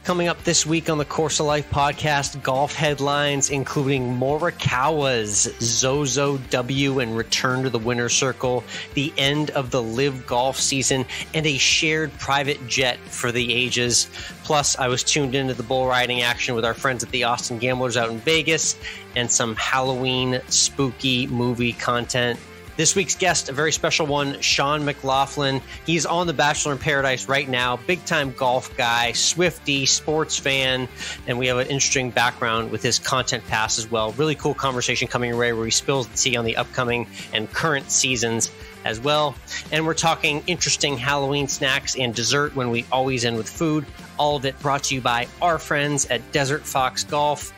Coming up this week on the Course of Life podcast, golf headlines including Morikawa's ZOZO W and return to the winner's circle, the end of the LIV Golf season, and a shared private jet for the ages. Plus, I was tuned into the bull riding action with our friends at the Austin Gamblers out in Vegas, and some Halloween spooky movie content. This week's guest, a very special one, Sean McLaughlin. He's on The Bachelor in Paradise right now. Big-time golf guy, Swiftie, sports fan, and we have an interesting background with his content pass as well. Really cool conversation coming your way where he spills the tea on the upcoming and current seasons as well. And we're talking interesting Halloween snacks and dessert when we always end with food. All of it brought to you by our friends at Desert Fox Golf.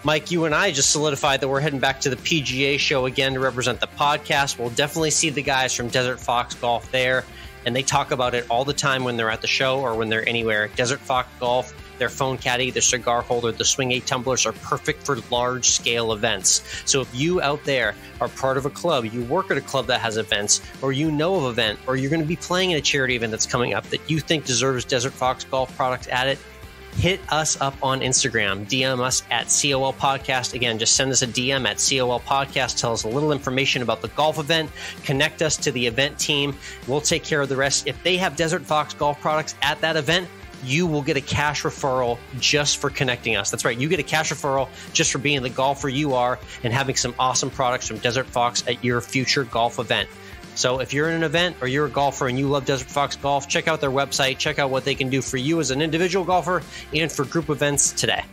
Mike, you and I just solidified that we're heading back to the PGA show again to represent the podcast. We'll definitely see the guys from Desert Fox Golf there, and they talk about it all the time when they're at the show or when they're anywhere. Desert Fox Golf, their phone caddy, their cigar holder, the Swing 8 tumblers are perfect for large-scale events. So if you out there are part of a club, you work at a club that has events, or you know of an event, or you're going to be playing in a charity event that's coming up that you think deserves Desert Fox Golf products at it, hit us up on Instagram. DM us at COL Podcast. Again, just send us a DM at COL Podcast. Tell us a little information about the golf event. Connect us to the event team. We'll take care of the rest. If they have Desert Fox golf products at that event, you will get a cash referral just for connecting us. That's right. You get a cash referral just for being the golfer you are and having some awesome products from Desert Fox at your future golf event. So if you're in an event or you're a golfer and you love Desert Fox Golf, check out their website, check out what they can do for you as an individual golfer and for group events today.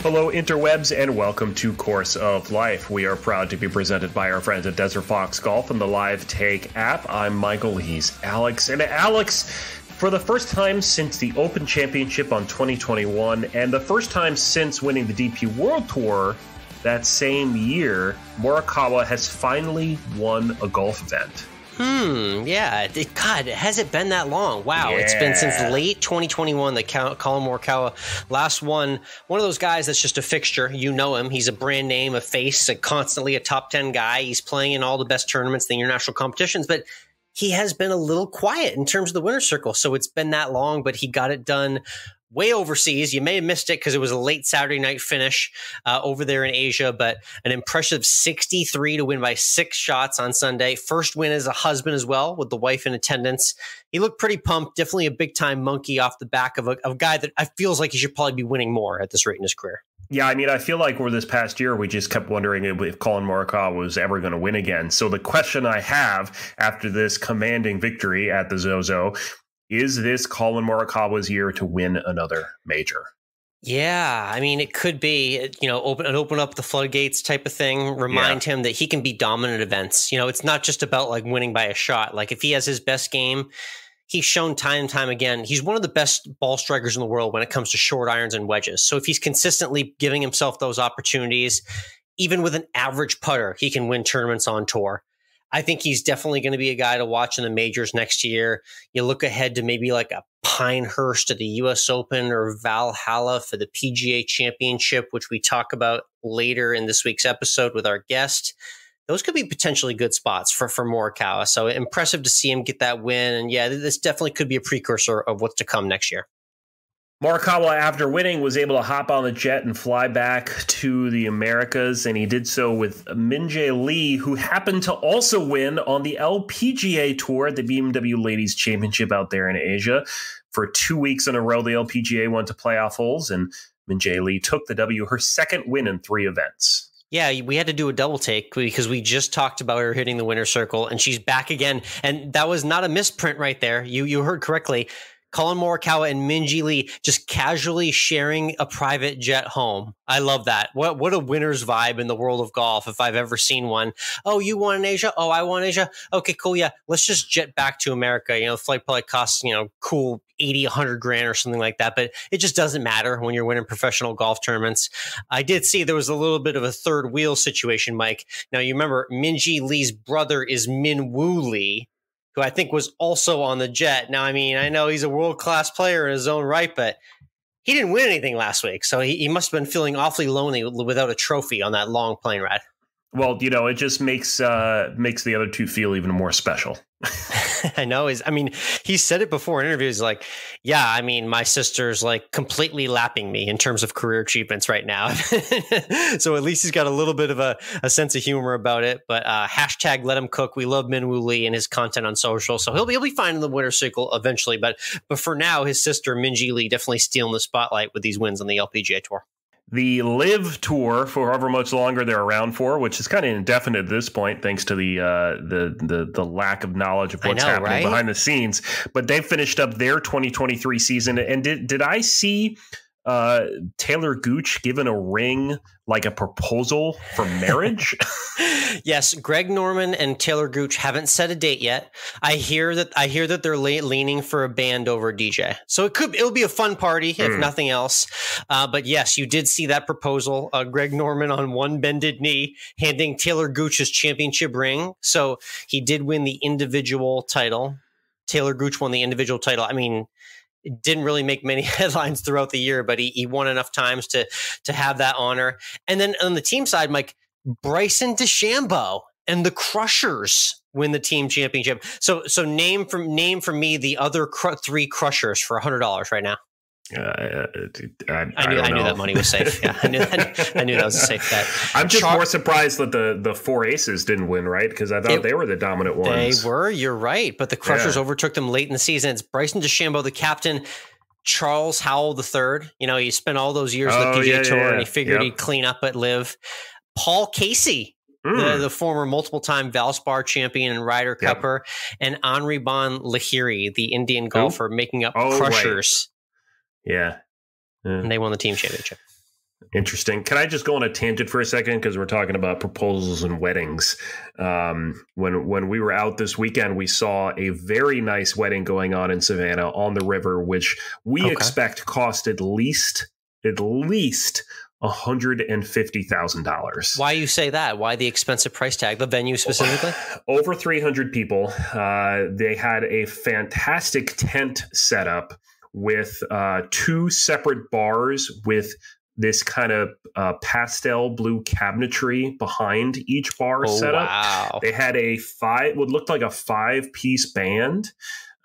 Hello, interwebs, and welcome to Course of Life. We are proud to be presented by our friends at Desert Fox Golf and the Live Take app. I'm Michael, he's Alex. And Alex, for the first time since the Open Championship on 2021, and the first time since winning the DP World Tour that same year, Morikawa has finally won a golf event. Yeah. God, has it been that long? Wow. Yeah. It's been since late 2021 that Colin Morikawa last won. One of those guys that's just a fixture. You know him. He's a brand name, a face, constantly a top 10 guy. He's playing in all the best tournaments, the international competitions, but he has been a little quiet in terms of the winner's circle. So it's been that long, but he got it done way overseas. You may have missed it because it was a late Saturday night finish over there in Asia, but an impressive 63 to win by 6 shots on Sunday. First win as a husband as well, with the wife in attendance. He looked pretty pumped. Definitely a big-time monkey off the back of a guy that I feels like he should probably be winning more at this rate in his career. Yeah, I mean, I feel like over this past year, we just kept wondering if Colin Morikawa was ever going to win again. So the question I have after this commanding victory at the ZOZO, is this Colin Morikawa's year to win another major? Yeah, I mean, it could be, open up the floodgates type of thing. Remind him that he can be dominant events. It's not just about like winning by a shot. Like if he has his best game, he's shown time and time again, he's one of the best ball strikers in the world when it comes to short irons and wedges. So if he's consistently giving himself those opportunities, even with an average putter, he can win tournaments on tour. I think he's definitely going to be a guy to watch in the majors next year. You look ahead to maybe like a Pinehurst at the U.S. Open or Valhalla for the PGA Championship, which we talk about later in this week's episode with our guest. Those could be potentially good spots for Morikawa. So impressive to see him get that win. And yeah, this definitely could be a precursor of what's to come next year. Morikawa, after winning, was able to hop on the jet and fly back to the Americas, and he did so with Minjee Lee, who happened to also win on the LPGA Tour at the BMW Ladies Championship out there in Asia. For 2 weeks in a row, the LPGA went to playoff holes, and Minjee Lee took the W, her second win in 3 events. Yeah, we had to do a double take because we just talked about her hitting the winner's circle, and she's back again. And that was not a misprint right there. You heard correctly. Colin Morikawa and Minjee Lee just casually sharing a private jet home. I love that. What a winner's vibe in the world of golf if I've ever seen one. Oh, you won in Asia? Oh, I won in Asia? Okay, cool. Yeah, let's just jet back to America. The flight probably costs, cool 80, 100 grand or something like that. But it just doesn't matter when you're winning professional golf tournaments. I did see there was a little bit of a third wheel situation, Mike. Now, you remember Minjee Lee's brother is Minwoo Lee, who I think was also on the jet. Now, I mean, I know he's a world-class player in his own right, but he didn't win anything last week. So he must have been feeling awfully lonely without a trophy on that long plane ride. Well, you know, it just makes the other two feel even more special. I know. He said it before in interviews, like, yeah, I mean, my sister's like completely lapping me in terms of career achievements right now. So at least he's got a little bit of a sense of humor about it. But hashtag let him cook. We love Minwoo Lee and his content on social. So he'll be fine in the winner's circle eventually. But for now, his sister, Minjee Lee, definitely stealing the spotlight with these wins on the LPGA Tour. The LIV Tour, for however much longer they're around for, which is kind of indefinite at this point, thanks to the lack of knowledge of what's happening behind the scenes. But they finished up their 2023 season. And did I see Talor Gooch given a ring like a proposal for marriage? Yes, Greg Norman and Talor Gooch haven't set a date yet. I hear that they're leaning for a band over a DJ. So it'll be a fun party if nothing else. But yes, you did see that proposal. Greg Norman on one bended knee handing Talor Gooch his championship ring. So he did win the individual title. Talor Gooch won the individual title. I mean, it didn't really make many headlines throughout the year, but he won enough times to have that honor. And then on the team side, Mike, Bryson DeChambeau and the Crushers win the team championship. So name for me the other three Crushers for $100 right now. I knew that money was safe. Yeah, I knew that was a safe bet. I'm just more surprised that the four aces didn't win, right? Because I thought they were the dominant ones. They were. You're right. But the Crushers overtook them late in the season. It's Bryson DeChambeau, the captain. Charles Howell III. You know, he spent all those years on the PGA Tour, and he figured he'd clean up at LIV. Paul Casey, the former multiple-time Valspar champion and Ryder Cupper, and Anirban Lahiri, the Indian golfer, making up Crushers. Right. Yeah. And they won the team championship. Interesting. Can I just go on a tangent for a second? Because we're talking about proposals and weddings. When we were out this weekend, we saw a very nice wedding going on in Savannah on the river, which we expect cost at least $150,000. Why you say that? Why the expensive price tag? The venue specifically? Over 300 people. They had a fantastic tent set up with two separate bars with this kind of pastel blue cabinetry behind each bar set up. Wow. They had what looked like a 5-piece band.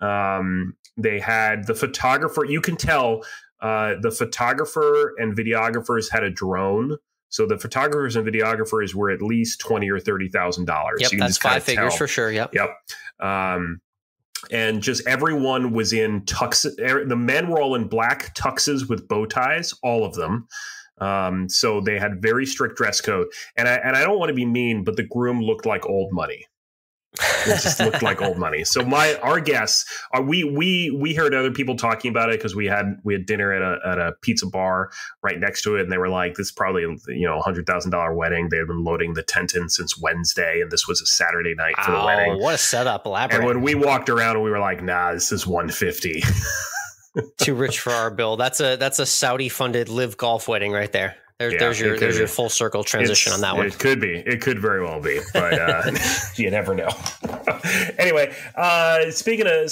They had the photographer. You can tell the photographer and videographers had a drone. So the photographers and videographers were at least $20,000 or $30,000. Yep, that's 5 figures for sure. Yep. And just everyone was in tuxes. The men were all in black tuxes with bow ties, all of them. So they had very strict dress code. And I don't want to be mean, but the groom looked like old money. It just looked like old money. So our guests, we heard other people talking about it because we had dinner at a pizza bar right next to it, and they were like, "This is probably $100,000 wedding." They had been loading the tent in since Wednesday, and this was a Saturday night for the wedding. What a setup! Elaborate. And when we walked around, we were like, "Nah, this is $150." Too rich for our bill. That's a Saudi funded LIV Golf wedding right there. There's your full circle transition on that one. It could be. It could very well be, but you never know. Anyway, speaking of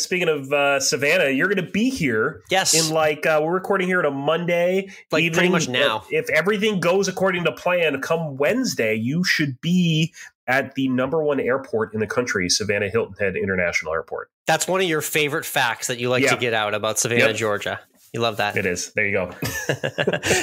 Savannah, you're going to be here. Yes. In we're recording here on a Monday. Like pretty much now. If everything goes according to plan, come Wednesday, you should be at the #1 airport in the country, Savannah Hilton Head International Airport. That's one of your favorite facts that you like to get out about Savannah, Georgia. You love that. It is. There you go.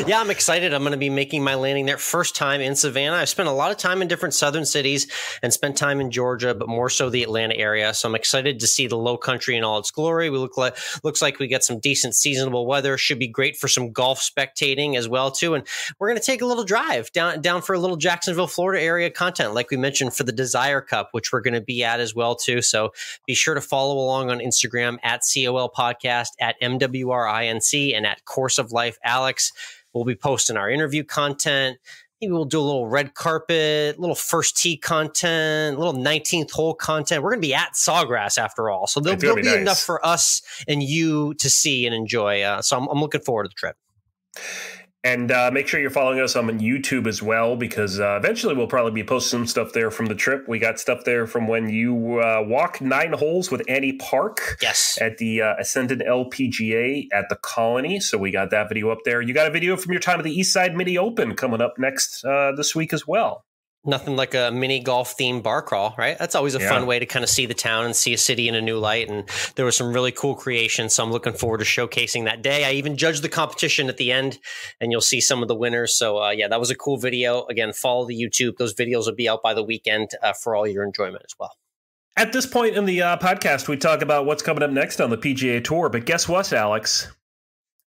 Yeah, I'm excited. I'm going to be making my landing there. First time in Savannah. I've spent a lot of time in different southern cities and spent time in Georgia, but more so the Atlanta area. So I'm excited to see the low country in all its glory. Looks like we get some decent seasonable weather. Should be great for some golf spectating as well, too. And we're going to take a little drive down for a little Jacksonville, Florida area content, like we mentioned for the Desire Cup, which we're going to be at as well, too. So be sure to follow along on Instagram at COL Podcast, at MWRINC, and at Course of Life Alex. We'll be posting our interview content. Maybe we'll do a little red carpet, a little first tee content, a little 19th hole content. We're going to be at Sawgrass after all. So there'll be nice. Enough for us and you to see and enjoy. So I'm looking forward to the trip. And make sure you're following us on YouTube as well, because eventually we'll probably be posting some stuff there from the trip. We got stuff there from when you walked 9 holes with Annie Park at the Ascendant LPGA at the Colony. So we got that video up there. You got a video from your time at the Eastside Mini Open coming up next this week as well. Nothing like a mini golf themed bar crawl, right? That's always a fun way to kind of see the town and see a city in a new light. And there was some really cool creations. So I'm looking forward to showcasing that day. I even judged the competition at the end, and you'll see some of the winners. So yeah, that was a cool video. Again, follow the YouTube. Those videos will be out by the weekend for all your enjoyment as well. At this point in the podcast, we talk about what's coming up next on the PGA Tour. But guess what, Alex?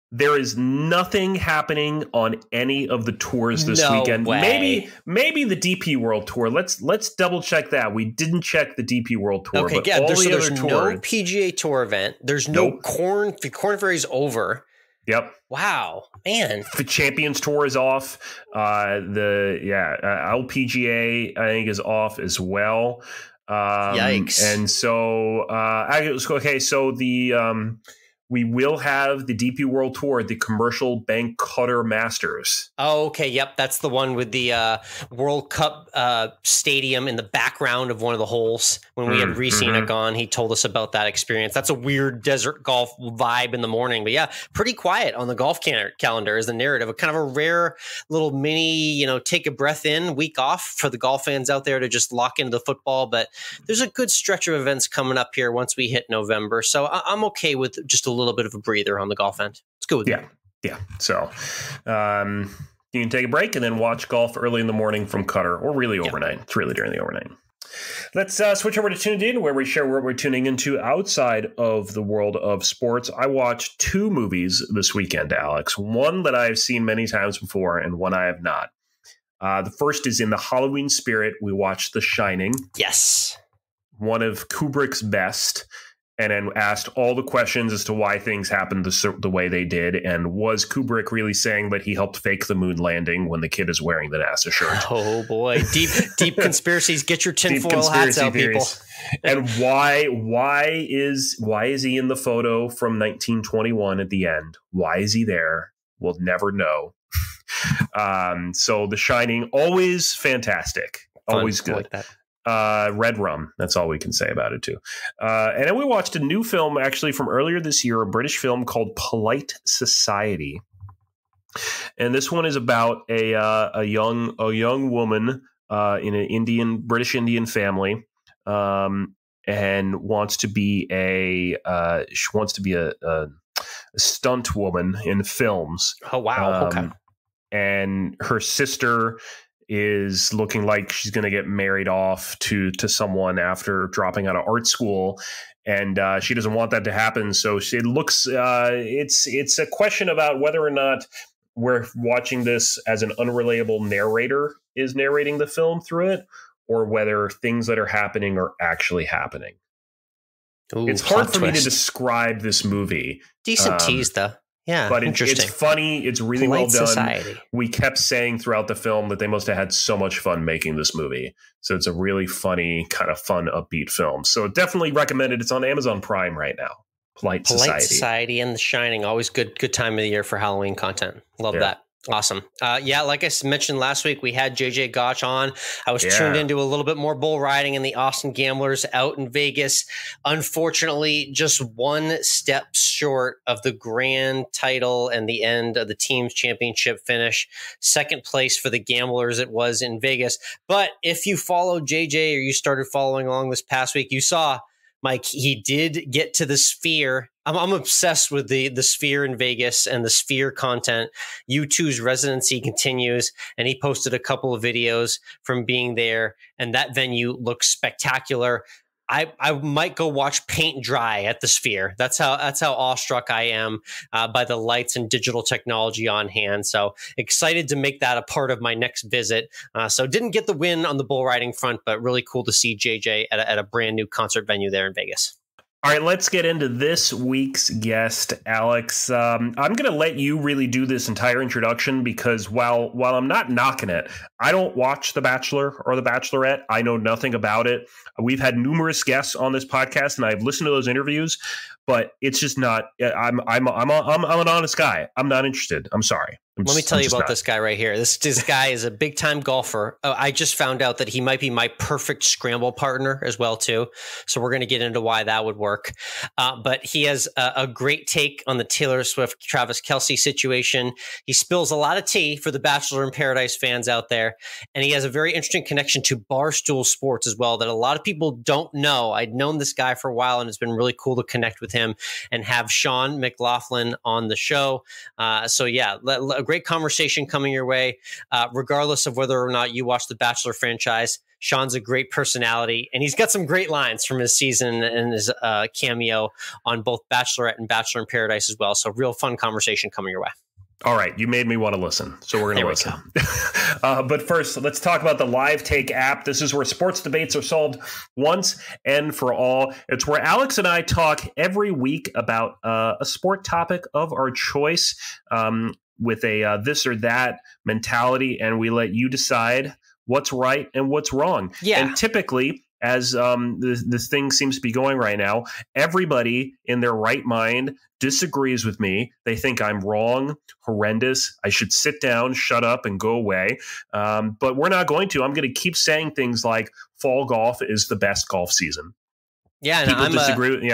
There is nothing happening on any of the tours this weekend. Way. Maybe the DP World Tour. Let's double check that. We didn't check the DP World Tour. Okay, but yeah. all There's tours, no PGA Tour event. There's no Corn Ferry's over. Yep. Wow, man. The Champions Tour is off. LPGA I think is off as well. Yikes. And so so the we will have the DP World Tour at the Commercial Bank Qatar Masters. Oh, okay. Yep. That's the one with the World Cup stadium in the background of one of the holes. When we had Resina gone, he told us about that experience. That's a weird desert golf vibe in the morning. But yeah, pretty quiet on the golf calendar is the narrative. A kind of a rare little mini, take a breath in, week off for the golf fans out there to just lock into the football. But there's a good stretch of events coming up here once we hit November. So I'm okay with just a little bit of a breather on the golf end. It's good with me. Yeah. So you can take a break and then watch golf early in the morning from Qatar, or really overnight. It's really during the overnight. Let's switch over to Tuned In, where we share what we're tuning into outside of the world of sports. I watched 2 movies this weekend, Alex. One that I've seen many times before and one I have not. The first is in the Halloween spirit. We watched The Shining. Yes. One of Kubrick's best. And then asked all the questions as to why things happened the way they did. And was Kubrick really saying that he helped fake the moon landing when the kid is wearing the NASA shirt? Oh, boy. Deep conspiracies. Get your tinfoil hats out, people. And why is he in the photo from 1921 at the end? Why is he there? We'll never know. So The Shining, always fantastic. Fun. Always good. I like that. Red rum. That's all we can say about it, too. And then we watched a new film, actually, from earlier this year, a British film called Polite Society. And this one is about a young woman in an British Indian family, and wants to be a stunt woman in films. Oh, wow. Okay. And her sister is looking like she's going to get married off to someone after dropping out of art school. And she doesn't want that to happen. So it looks it's a question about whether or not we're watching this as an unreliable narrator is narrating the film through it, or whether things that are happening are actually happening. Ooh, it's hard for me to describe this movie. Decent tease, though. Yeah, but it's funny. It's really Polite well done. Society. We kept saying throughout the film that they must have had so much fun making this movie. So it's a really funny, kind of fun, upbeat film. So definitely recommended. It's on Amazon Prime right now. Polite Society and The Shining. Always good time of the year for Halloween content. Love that. Awesome. Like I mentioned last week, we had JJ Gotch on. I was tuned into a little bit more bull riding in the Austin Gamblers out in Vegas. Unfortunately, just one step short of the grand title and the end of the team's championship finish. Second place for the Gamblers it was in Vegas. But if you followed JJ or you started following along this past week, you saw Mike, he did get to the Sphere. I'm obsessed with the Sphere in Vegas and the Sphere content. U2's residency continues, and he posted a couple of videos from being there, and that venue looks spectacular. I might go watch paint dry at the Sphere. That's how awestruck I am by the lights and digital technology on hand. So excited to make that a part of my next visit. So didn't get the win on the bull riding front, but really cool to see JJ at a brand new concert venue there in Vegas. All right, let's get into this week's guest, Alex. I'm going to let you really do this entire introduction because while I'm not knocking it, I don't watch The Bachelor or The Bachelorette. I know nothing about it. We've had numerous guests on this podcast, and I've listened to those interviews, but it's just not. I'm an honest guy. I'm not interested. I'm sorry. Let me tell you about this guy right here. This guy is a big time golfer. I just found out that he might be my perfect scramble partner as well too. So we're going to get into why that would work. But he has a great take on the Taylor Swift+Travis Kelce situation. He spills a lot of tea for the Bachelor in Paradise fans out there, and he has a very interesting connection to Barstool Sports as well that a lot of people don't know. I'd known this guy for a while, and it's been really cool to connect with him and have Sean McLaughlin on the show. So yeah, a great conversation coming your way. Regardless of whether or not you watch the Bachelor franchise, Sean's a great personality, and he's got some great lines from his season and his cameo on both Bachelorette and Bachelor in Paradise as well. So real fun conversation coming your way. All right, you made me want to listen, so we're going to listen. But first, let's talk about the Live Take app. This is where sports debates are solved once and for all. It's where Alex and I talk every week about a sport topic of our choice with a this or that mentality, and we let you decide what's right and what's wrong. Yeah. And typically, as this thing seems to be going right now, everybody in their right mind disagrees with me. They think I'm wrong, horrendous. I should sit down, shut up, and go away. But we're not going to. I'm going to keep saying things like fall golf is the best golf season. Yeah, and people disagree.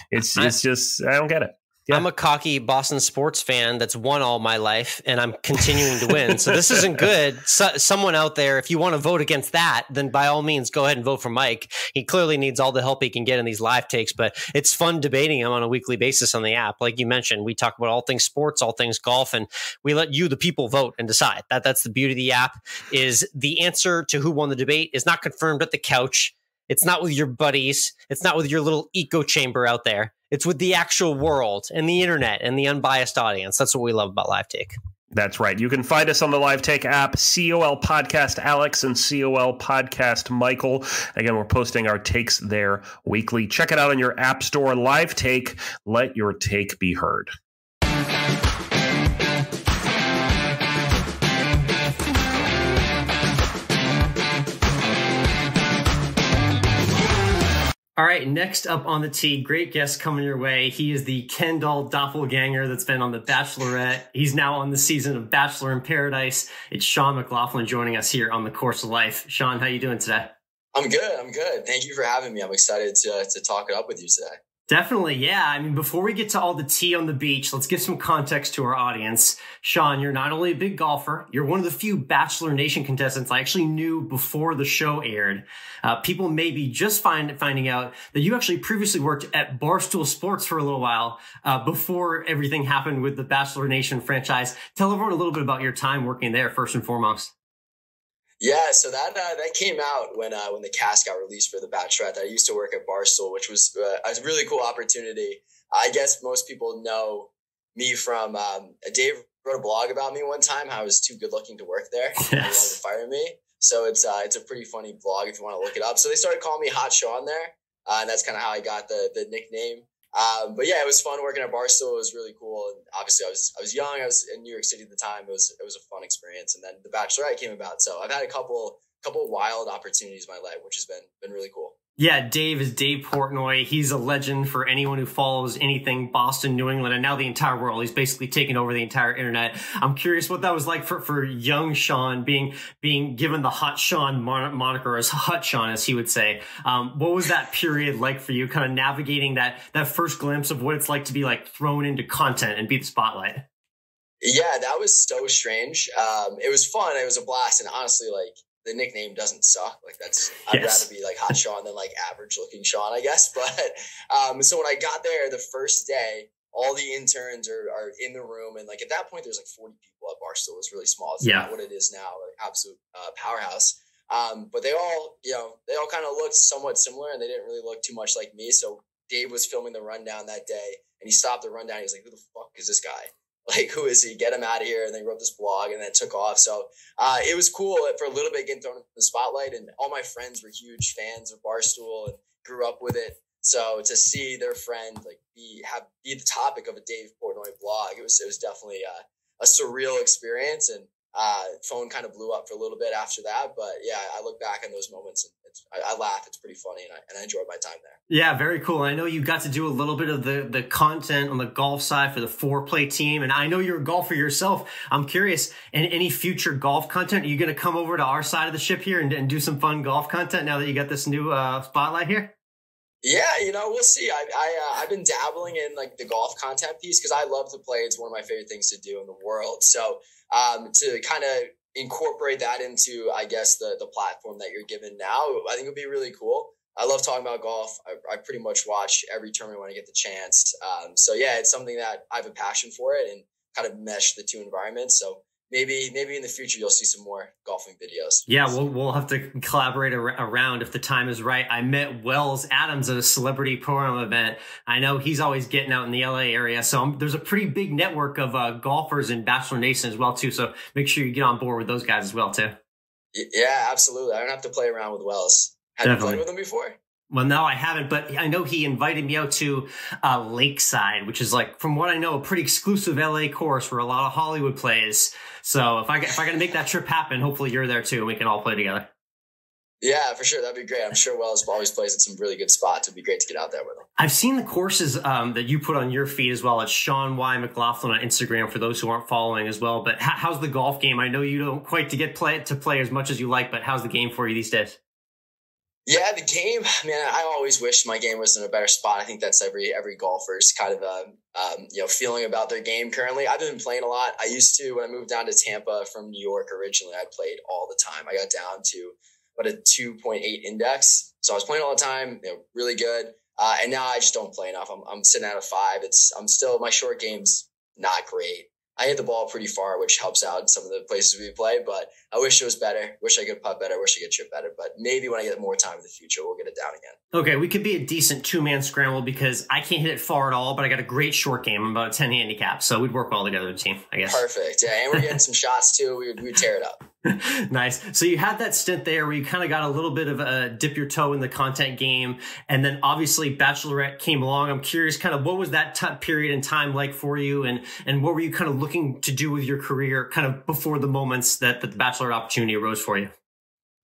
It's just I don't get it. Yeah. I'm a cocky Boston sports fan that's won all my life, and I'm continuing to win. So this isn't good. Someone out there, if you want to vote against that, then by all means, go ahead and vote for Mike. He clearly needs all the help he can get in these live takes, but it's fun debating him on a weekly basis on the app. Like you mentioned, we talk about all things sports, all things golf, and we let you, the people, vote and decide. That's the beauty of the app. Is the answer to who won the debate is not confirmed at the couch. It's not with your buddies. It's not with your little echo chamber out there. It's with the actual world and the internet and the unbiased audience. That's what we love about Live Take. That's right. You can find us on the Live Take app, COL Podcast Alex and COL Podcast Michael. Again, we're posting our takes there weekly. Check it out on your app store. Live Take. Let your take be heard. All right, next up on the tee, great guest coming your way. He is the Ken doll doppelganger that's been on The Bachelorette. He's now on the season of Bachelor in Paradise. It's Sean McLaughlin joining us here on The Course of Life. Sean, how you doing today? I'm good. Thank you for having me. I'm excited to talk it up with you today. Definitely, yeah. I mean, before we get to all the tea on the beach, let's give some context to our audience. Sean, you're not only a big golfer, you're one of the few Bachelor Nation contestants I actually knew before the show aired. People may be just finding out that you actually previously worked at Barstool Sports for a little while before everything happened with the Bachelor Nation franchise. Tell everyone a little bit about your time working there, first and foremost. Yeah, so that came out when the cast got released for The Bachelorette. I used to work at Barstool, which was a really cool opportunity. I guess most people know me from Dave wrote a blog about me one time, how I was too good looking to work there. Yes. And he wanted to fire me. So it's a pretty funny blog if you want to look it up. So they started calling me Hot Sean there, and that's kind of how I got the nickname. But yeah, it was fun working at Barstool. It was really cool. And obviously I was young. I was in New York City at the time. It was a fun experience. And then The Bachelorette came about. So I've had a couple wild opportunities in my life, which has been really cool. Yeah, Dave is Dave Portnoy. He's a legend for anyone who follows anything Boston, New England, and now the entire world. He's basically taken over the entire internet. I'm curious what that was like for young Sean being given the Hot Sean moniker, as Hot Sean, as he would say. What was that period like for you, kind of navigating that first glimpse of what it's like to be like thrown into content and be the spotlight? Yeah, that was so strange. It was fun. It was a blast. And honestly, like, the nickname doesn't suck. Like I'd rather be like Hot Sean than like average looking Sean, I guess. But so when I got there the first day, all the interns are in the room. And like at that point, there's like 40 people at Barstool. It was really small. It's not what it is now, like absolute powerhouse. But they all kind of looked somewhat similar, and they didn't really look too much like me. So Dave was filming the rundown that day, and he stopped the rundown. He was like, "Who the fuck is this guy? Like, who is he? Get him out of here." And they wrote this blog, and then it took off. So it was cool for a little bit getting thrown in the spotlight. And all my friends were huge fans of Barstool and grew up with it. So to see their friend like be the topic of a Dave Portnoy blog, it was definitely a surreal experience. And phone kind of blew up for a little bit after that. But yeah, I look back on those moments and I laugh. It's pretty funny, and I enjoyed my time there. Yeah, very cool. I know you got to do a little bit of the content on the golf side for the foreplay team, and I know you're a golfer yourself. I'm curious, in any future golf content, are you going to come over to our side of the ship here and do some fun golf content now that you got this new spotlight here? Yeah, we'll see. I've been dabbling in like the golf content piece because I love to play. It's one of my favorite things to do in the world. So to kind of incorporate that into, I guess, the platform that you're given now, I think it would be really cool. I love talking about golf. I pretty much watch every tournament when I get the chance. So yeah, it's something that I have a passion for it and kind of mesh the two environments. So maybe in the future you'll see some more golfing videos. Yeah, we'll have to collaborate around if the time is right. I met Wells Adams at a celebrity program event. I know he's always getting out in the LA area, so there's a pretty big network of golfers in Bachelor Nation as well too. So make sure you get on board with those guys as well too. Yeah, absolutely. I don't have to play around with Wells. Have you played with him before? Well, no, I haven't, but I know he invited me out to Lakeside, which is like, from what I know, a pretty exclusive LA course where a lot of Hollywood plays. So if I got to make that trip happen, hopefully you're there too, and we can all play together. Yeah, for sure. That'd be great. I'm sure Wells always plays at some really good spots. It'd be great to get out there with him. I've seen the courses that you put on your feed as well. It's Sean McLaughlin on Instagram for those who aren't following as well. But how's the golf game? I know you don't quite to play as much as you like, but how's the game for you these days? Yeah, the game, man, I always wish my game was in a better spot. I think that's every golfer's kind of, feeling about their game currently. I've been playing a lot. I used to, when I moved down to Tampa from New York originally, I played all the time. I got down to about a 2.8 index. So I was playing all the time, really good. And now I just don't play enough. I'm sitting at a 5. My short game's not great. I hit the ball pretty far, which helps out in some of the places we play, but I wish it was better. Wish I could putt better. Wish I could chip better, but maybe when I get more time in the future, we'll get it down again. Okay, we could be a decent two-man scramble because I can't hit it far at all, but I got a great short game. I'm about a 10 handicap, so we'd work well together as a team, I guess. Perfect. Yeah, and we're getting some shots too. We'd tear it up. Nice. So you had that stint there where you kind of got a little bit of a dip your toe in the content game. And then obviously Bachelorette came along. I'm curious kind of what was that period in time like for you? And what were you kind of looking to do with your career kind of before the moments that the Bachelorette opportunity arose for you?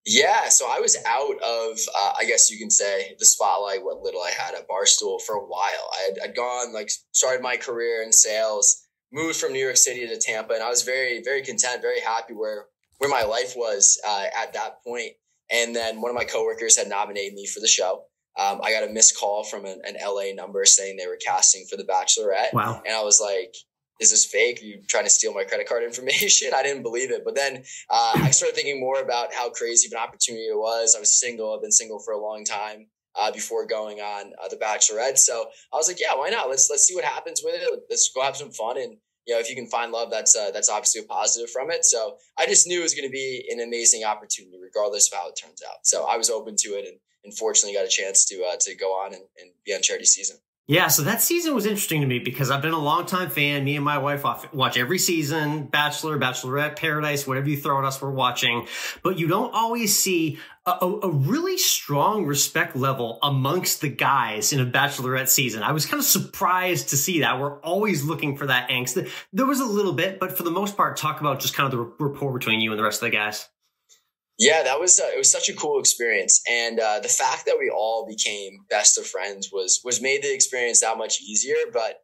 Yeah. So I was out of, I guess you can say, the spotlight, what little I had at Barstool for a while. I'd gone, started my career in sales, moved from New York City to Tampa, and I was very, very content, very happy where my life was at that point. And then one of my coworkers had nominated me for the show. I got a missed call from an LA number saying they were casting for the Bachelorette. Wow. And I was like, is this fake? Are you trying to steal my credit card information? I didn't believe it. But then I started thinking more about how crazy of an opportunity it was. I was single. I've been single for a long time before going on the Bachelorette. So I was like, yeah, why not? Let's see what happens with it. Let's go have some fun. And if you can find love, that's obviously a positive from it. So I just knew it was going to be an amazing opportunity, regardless of how it turns out. So I was open to it, and fortunately got a chance to go on and be on charity season. Yeah, so that season was interesting to me because I've been a longtime fan. Me and my wife watch every season, Bachelor, Bachelorette, Paradise, whatever you throw at us, we're watching. But you don't always see a really strong respect level amongst the guys in a Bachelorette season. I was kind of surprised to see that. We're always looking for that angst. There was a little bit, but for the most part, talk about just kind of the rapport between you and the rest of the guys. Yeah, it was such a cool experience. And the fact that we all became best of friends was made the experience that much easier. But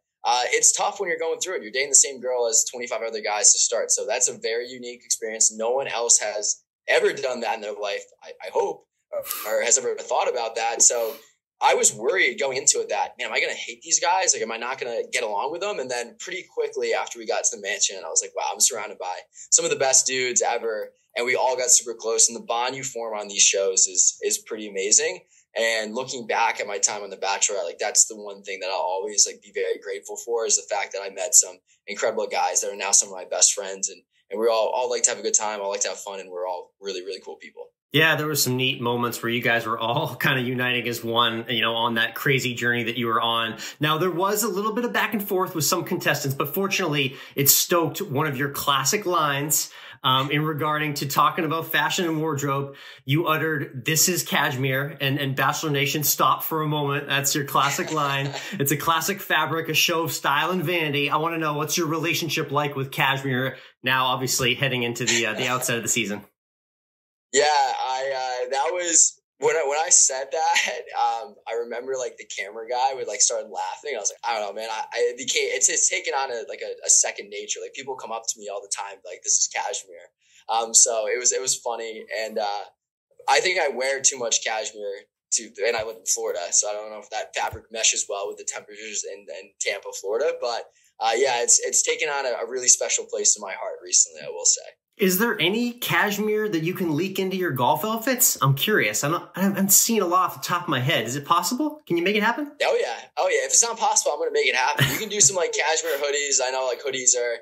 it's tough when you're going through it. You're dating the same girl as 25 other guys to start. So that's a very unique experience. No one else has ever done that in their life, I hope, or has ever thought about that. So I was worried going into it that, man, am I going to hate these guys? Like, am I not going to get along with them? And then pretty quickly after we got to the mansion, I was like, wow, I'm surrounded by some of the best dudes ever. And we all got super close. And the bond you form on these shows is pretty amazing. And looking back at my time on The Bachelor, that's the one thing that I'll always be very grateful for is the fact that I met some incredible guys that are now some of my best friends. And we all like to have a good time. All like to have fun. And we're all really, really cool people. Yeah, there were some neat moments where you guys were all kind of uniting as one, on that crazy journey that you were on. Now, there was a little bit of back and forth with some contestants, but fortunately, it stoked one of your classic lines in regarding to talking about fashion and wardrobe. You uttered, "This is cashmere," and Bachelor Nation stopped for a moment. That's your classic line. It's a classic fabric, a show of style and vanity. I want to know, what's your relationship like with cashmere now, obviously heading into the outset of the season? Yeah, that when I said that, I remember like the camera guy would like start laughing. I was like, I don't know, man. It's taken on a second nature. Like people come up to me all the time, like this is cashmere. So it was funny, and I think I wear too much cashmere and I live in Florida, so I don't know if that fabric meshes well with the temperatures in Tampa, Florida. But yeah, it's taken on a really special place in my heart recently, I will say. Is there any cashmere that you can leak into your golf outfits? I'm curious. I haven't seen a lot off the top of my head. Is it possible? Can you make it happen? Oh yeah. If it's not possible, I'm going to make it happen. You can do some like cashmere hoodies. I know like hoodies are,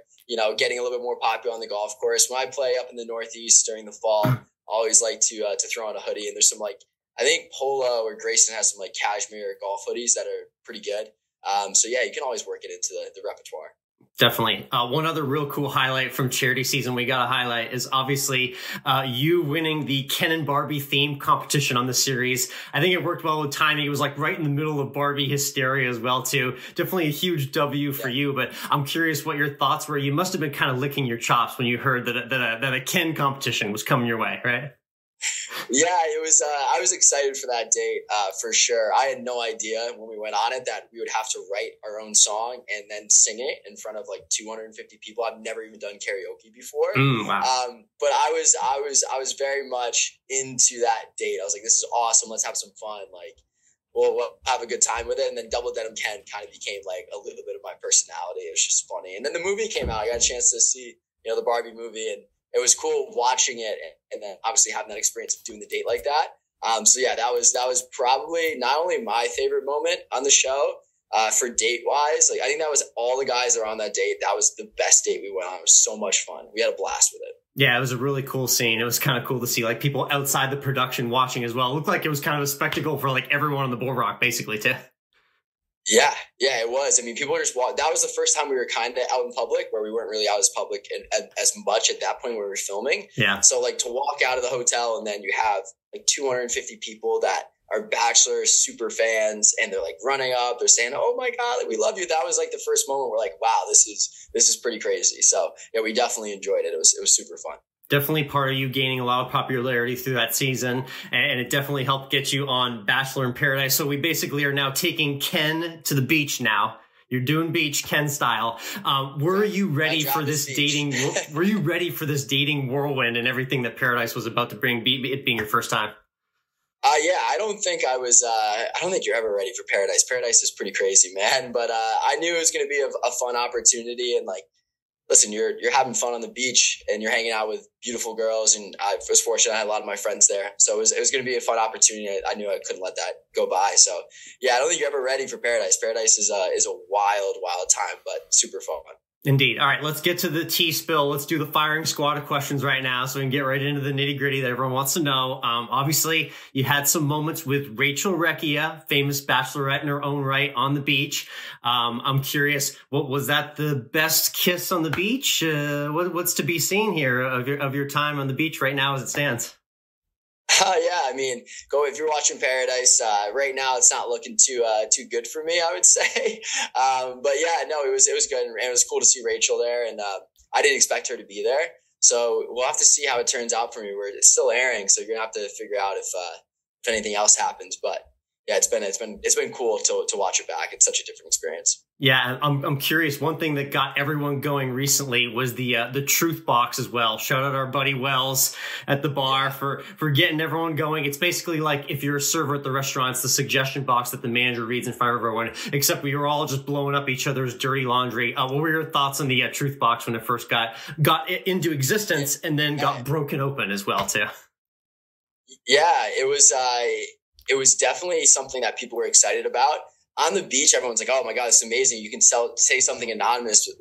getting a little bit more popular on the golf course. When I play up in the Northeast during the fall, I always like to throw on a hoodie. And there's some like, I think Polo or Grayson has some like cashmere golf hoodies that are pretty good. So yeah, you can always work it into the repertoire. Definitely. One other real cool highlight from charity season we got to highlight is obviously you winning the Ken and Barbie themed competition on the series. I think it worked well with timing. It was like right in the middle of Barbie hysteria as well too. Definitely a huge W for you, but I'm curious what your thoughts were. You must have been kind of licking your chops when you heard that a Ken competition was coming your way, right? Yeah, it was. I was excited for that date for sure. I had no idea when we went on it that we would have to write our own song and then sing it in front of like 250 people. I've never even done karaoke before. Wow. But I was very much into that date. I was like, this is awesome. Let's have some fun. Like, we'll have a good time with it. And then Double Denim Ken kind of became like a little bit of my personality. It was just funny. And then the movie came out. I got a chance to see the Barbie movie, and it was cool watching it, and then obviously having that experience of doing the date like that. So yeah, that was probably not only my favorite moment on the show for date wise. Like I think that was all the guys that were on that date. That was the best date we went on. It was so much fun. We had a blast with it. Yeah, it was a really cool scene. It was kind of cool to see like people outside the production watching as well. It looked like it was kind of a spectacle for like everyone on the boardwalk, basically too. Yeah, it was. I mean, people were just walking. That was the first time we were kind of out in public, where we weren't really out as public as much at that point when we were filming. Yeah. So like to walk out of the hotel and then you have like 250 people that are Bachelor super fans, and they're like running up, they're saying, "Oh my God, like, we love you." That was like the first moment we're like, wow, this is pretty crazy. So yeah, we definitely enjoyed it. It was super fun. Definitely part of you gaining a lot of popularity through that season, and it definitely helped get you on Bachelor in Paradise. So we basically are now taking Ken to the beach now. You're doing beach Ken style. Were you ready for this dating? Were you ready for this dating whirlwind and everything that Paradise was about to bring, it being your first time? Yeah, I don't think I was. I don't think you're ever ready for Paradise. Paradise is pretty crazy, man. But I knew it was going to be a fun opportunity, and like, listen, you're having fun on the beach and you're hanging out with beautiful girls. And I was fortunate. I had a lot of my friends there. So it was going to be a fun opportunity. I knew I couldn't let that go by. So yeah, I don't think you're ever ready for Paradise. Paradise is a wild, wild time, but super fun. Indeed. All right, let's get to the tea spill. Let's do the firing squad of questions right now so we can get right into the nitty gritty that everyone wants to know. Obviously, you had some moments with Rachel Recchia, famous Bachelorette in her own right, on the beach. I'm curious, what was that the best kiss on the beach? What's to be seen here of your time on the beach right now as it stands? Yeah, I mean, if you're watching Paradise right now, it's not looking too good for me, I would say. But yeah, no, it was good, and it was cool to see Rachel there, and I didn't expect her to be there. So we'll have to see how it turns out for me. It's still airing, so you're gonna have to figure out if anything else happens. But yeah, it's been cool to watch it back. It's such a different experience. Yeah, I'm curious. One thing that got everyone going recently was the truth box as well. Shout out our buddy Wells at the bar for getting everyone going. It's basically like if you're a server at the restaurant, it's the suggestion box that the manager reads in front of everyone, except we were all just blowing up each other's dirty laundry. What were your thoughts on the truth box when it first got into existence and then got broken open as well too? Yeah, it was definitely something that people were excited about. On the beach, everyone's like, "Oh my God, it's amazing! You can say something anonymously."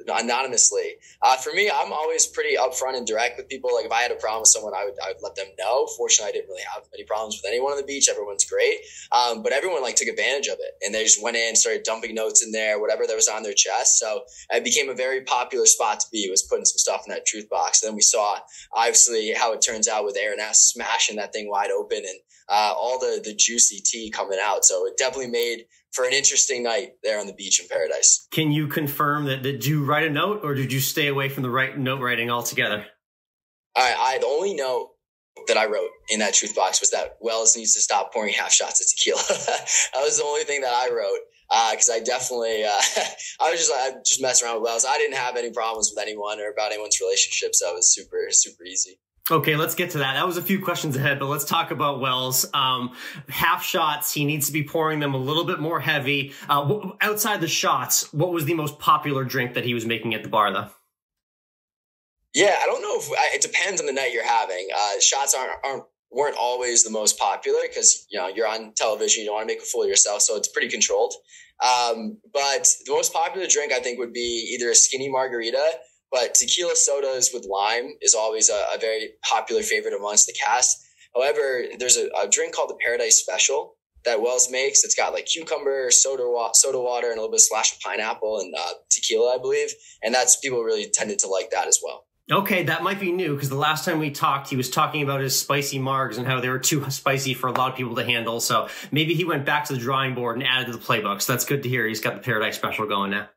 For me, I'm always pretty upfront and direct with people. Like if I had a problem with someone, I would let them know. Fortunately, I didn't really have any problems with anyone on the beach. Everyone's great, but everyone like took advantage of it, and they just went in, started dumping notes in there, whatever that was on their chest. So it became a very popular spot to be. Was putting some stuff in that truth box. Then we saw obviously how it turns out with Aaron S smashing that thing wide open and all the juicy tea coming out. So it definitely made for an interesting night there on the beach in Paradise. Can you confirm that did you write a note, or did you stay away from the note writing altogether? The only note that I wrote in that truth box was that Wells needs to stop pouring half shots of tequila. That was the only thing that I wrote. Cause I definitely, I just mess around with Wells. I didn't have any problems with anyone or about anyone's relationship. So it was super, super easy. Okay, let's get to that. That was a few questions ahead, but let's talk about Wells. Half shots, he needs to be pouring them a little bit more heavy. Outside the shots, what was the most popular drink that he was making at the bar, though? Yeah, I don't know if it depends on the night you're having. Shots weren't always the most popular because, you know, you're on television, you don't want to make a fool of yourself, so it's pretty controlled. But the most popular drink I think would be either a skinny margarita, but tequila sodas with lime is always a very popular favorite amongst the cast. However, there's a drink called the Paradise Special that Wells makes. It's got like cucumber, soda water, and a little bit of splash of pineapple and tequila, I believe. And that's, people really tended to like that as well. Okay, that might be new because the last time we talked, he was talking about his spicy margs and how they were too spicy for a lot of people to handle. So maybe he went back to the drawing board and added to the playbook. So that's good to hear. He's got the Paradise Special going now.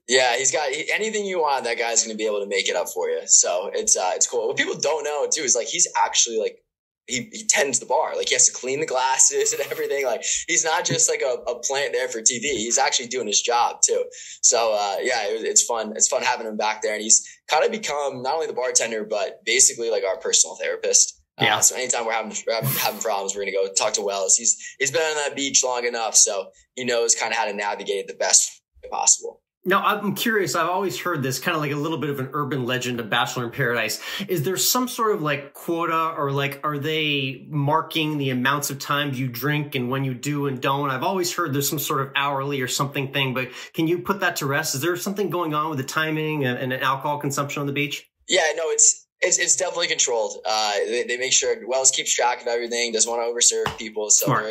Yeah, he's got anything you want. That guy's going to be able to make it up for you. So it's cool. What people don't know too is like he's actually like he tends the bar. Like he has to clean the glasses and everything. Like he's not just like a plant there for TV. He's actually doing his job too. So yeah, it's fun. It's fun having him back there, and he's kind of become not only the bartender but basically like our personal therapist. Yeah. So anytime we're having problems, we're gonna go talk to Wells. He's been on that beach long enough, so he knows kind of how to navigate it the best way possible. Now, I'm curious. I've always heard this kind of like a little bit of an urban legend of Bachelor in Paradise. Is there some sort of like quota, or like are they marking the amounts of times you drink and when you do and don't? I've always heard there's some sort of hourly or something thing, but can you put that to rest? Is there something going on with the timing and alcohol consumption on the beach? Yeah, no, it's definitely controlled. They make sure Wells keeps track of everything, doesn't want to overserve people. So Smart.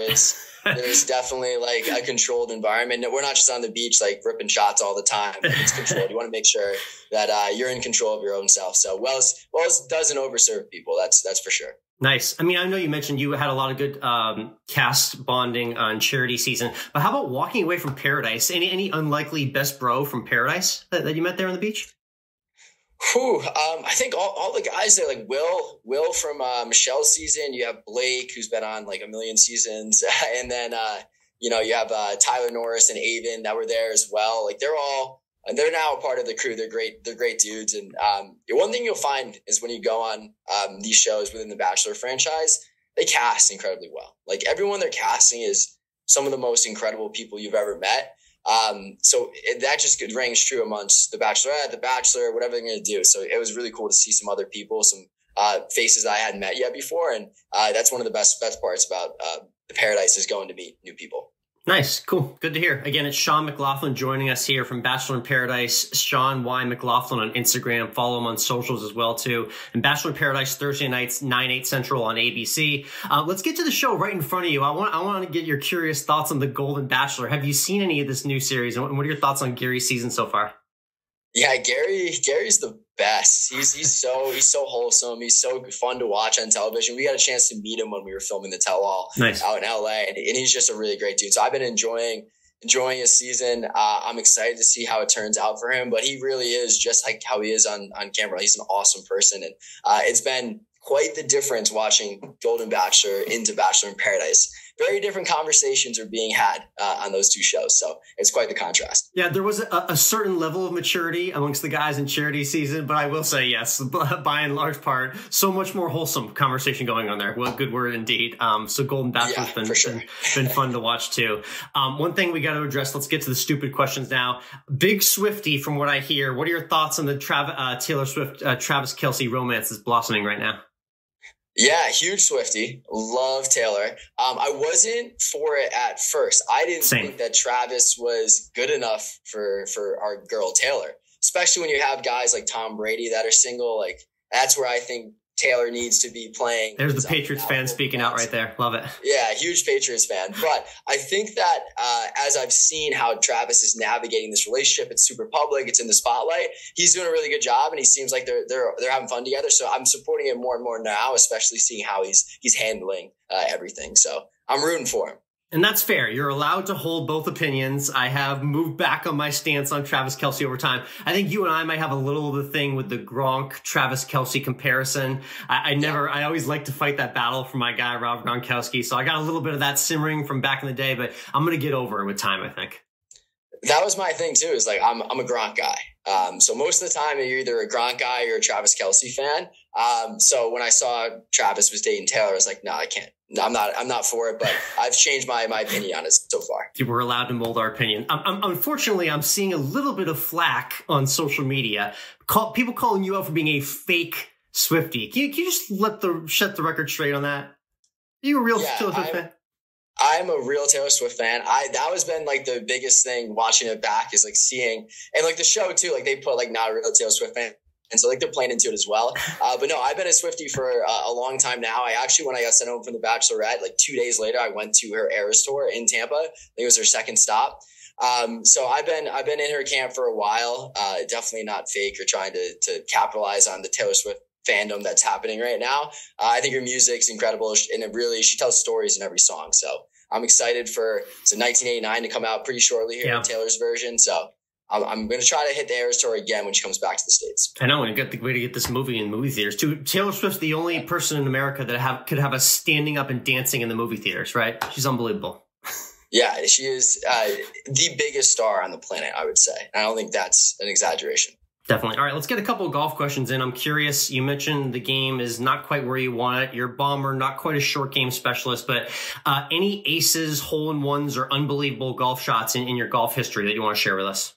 There's definitely like a controlled environment. We're not just on the beach, like ripping shots all the time. It's controlled. You want to make sure that you're in control of your own self. So Wells doesn't overserve people. That's for sure. Nice. I mean, I know you mentioned you had a lot of good cast bonding on charity season, but how about walking away from Paradise? Any unlikely best bro from Paradise that you met there on the beach? I think all the guys there, like Will from Michelle's season. You have Blake, who's been on like a million seasons, and then you have Tyler Norris and Avon that were there as well. Like they're now a part of the crew. They're great dudes. And one thing you'll find is when you go on these shows within the Bachelor franchise, they cast incredibly well. Like everyone they're casting is some of the most incredible people you've ever met. So that just rings true amongst the Bachelorette, the Bachelor, whatever they're going to do. So it was really cool to see some other people, some faces I hadn't met yet before. And that's one of the best parts about the Paradise is going to meet new people. Nice. Cool. Good to hear. Again, it's Sean McLaughlin joining us here from Bachelor in Paradise. Sean Y. McLaughlin on Instagram. Follow him on socials as well, too. And Bachelor in Paradise Thursday nights, 9/8 Central on ABC. Let's get to the show right in front of you. I want to get your curious thoughts on The Golden Bachelor. Have you seen any of this new series? And what are your thoughts on Gary's season so far? Yeah, Gary's the best. He's so wholesome. He's so fun to watch on television. We got a chance to meet him when we were filming the Tell-All out in LA, and he's just a really great dude. So I've been enjoying his season. I'm excited to see how it turns out for him, but he really is just like how he is on camera. He's an awesome person, and it's been quite the difference watching Golden Bachelor into Bachelor in Paradise. Very different conversations are being had on those two shows. So it's quite the contrast. Yeah, there was a certain level of maturity amongst the guys in charity season, but I will say, yes, by and large part, so much more wholesome conversation going on there. Well, good word indeed. So Golden Bachelor's been fun to watch too. One thing we got to address, let's get to the stupid questions now. Big Swiftie, from what I hear. What are your thoughts on the Taylor Swift-Travis Kelce romance that's blossoming right now? Yeah, huge Swiftie. Love Taylor. I wasn't for it at first. I didn't think that Travis was good enough for our girl Taylor, especially when you have guys like Tom Brady that are single. Like that's where I think Taylor needs to be playing. There's the Patriots fan speaking out right there. Love it. Yeah, huge Patriots fan. But I think that as I've seen how Travis is navigating this relationship, it's super public, it's in the spotlight. He's doing a really good job, and he seems like they're having fun together. So I'm supporting it more and more now, especially seeing how he's handling everything. So I'm rooting for him. And that's fair. You're allowed to hold both opinions. I have moved back on my stance on Travis Kelce over time. I think you and I might have a little of the thing with the Gronk Travis Kelce comparison. I always like to fight that battle for my guy, Rob Gronkowski. So I got a little bit of that simmering from back in the day, but I'm going to get over it with time, I think. That was my thing too, is like, I'm a Gronk guy. So most of the time you're either a Gronk guy or a Travis Kelce fan. So when I saw Travis was dating Taylor, I was like, no, I can't. No, I'm not for it, but I've changed my opinion on it so far. We're allowed to mold our opinion. Unfortunately, I'm seeing a little bit of flack on social media. People calling you out for being a fake Swiftie. Can you just set the record straight on that? Are you a real Taylor Swift fan? I'm a real Taylor Swift fan. That has been like the biggest thing watching it back, is like seeing, and like the show too, like they put like not a real Taylor Swift fan. And so like they're playing into it as well. But no, I've been a Swiftie for a long time now. I actually, when I got sent home from the Bachelorette, like 2 days later, I went to her Eras tour in Tampa. I think it was her second stop. So I've been in her camp for a while. Definitely not fake or trying to capitalize on the Taylor Swift fandom that's happening right now. I think her music's incredible, and she tells stories in every song. So I'm excited for 1989 to come out pretty shortly here in Taylor's version. So I'm going to try to hit the Eras tour again when she comes back to the States. I know, and got the way to get this movie in movie theaters too. Taylor Swift's the only person in America that could have us standing up and dancing in the movie theaters, right? She's unbelievable. Yeah, she is the biggest star on the planet, I would say. I don't think that's an exaggeration. Definitely. All right, let's get a couple of golf questions in. I'm curious, you mentioned the game is not quite where you want it. You're a bomber, not quite a short game specialist, but any aces, hole-in-ones, or unbelievable golf shots in your golf history that you want to share with us?